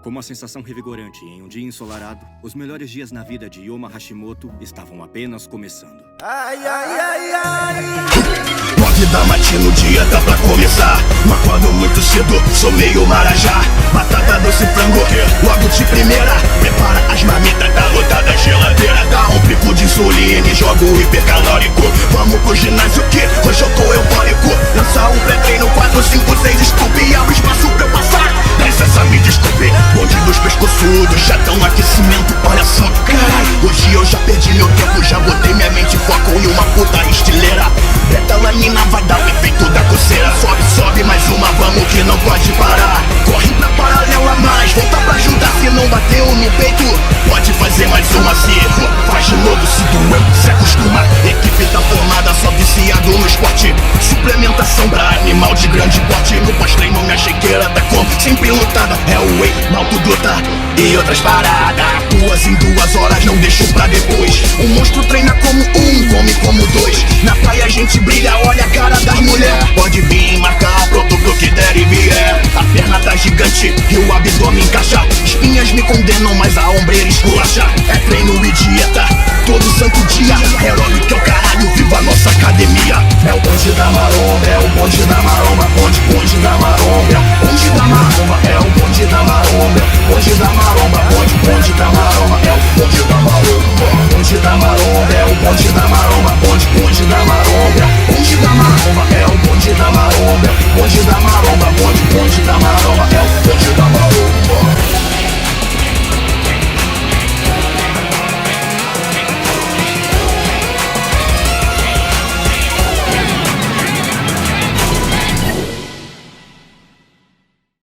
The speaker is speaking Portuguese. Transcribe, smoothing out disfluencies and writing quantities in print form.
Com uma sensação revigorante em um dia ensolarado, os melhores dias na vida de Yoma Hashimoto estavam apenas começando. Ai, ai, ai, ai. 9 da matina, o dia tá pra começar. Mas quando muito cedo, sou meio marajá. Batata doce, frango, logo de primeira. Prepara as marmitas, tá lotada a geladeira. Dá um pico de insulina e joga o hipercalórico. Vamos pro ginásio que hoje eu tô eufórico. Lança um pré-treino, 4, 5, 6 scoop. E abre espaço pra eu passar. Licença, me desculpe. Bonde dos pescoçudos, já tão no aquecimento. Olha só, carai, hoje eu já perdi meu tempo. Já botei minha mente em foco em uma puta estileira. Betalanina vai dar o efeito da coceira. Sobe, sobe, mais uma, vamos que não pode parar. Corre pra paralela mais, volta pra ajudar. Se não bateu no peito, pode fazer mais uma assim. Faz de novo, se doeu, se acostuma. Equipe tá formada, só viciado no esporte. Suplementação pra animal de grande porte. No pós-treino minha chequeira tá como sempre lutada. É o whey, maltodota e outras paradas. 2 em 2 horas, não deixo pra depois. Um monstro treina como um, come como 2. Na praia a gente brilha, olha a cara das mulheres. Pode vir marcar, pronto pro que der e vier. A perna tá gigante e o abdômen encaixa. Espinhas me condenam, mas a ombreira esculacha. É treino e dieta, todo santo dia. Aeróbico é o caralho, viva a nossa academia. É o bonde da maromba, é o bonde da maromba. Bonde da maromba, é o bonde da maromba.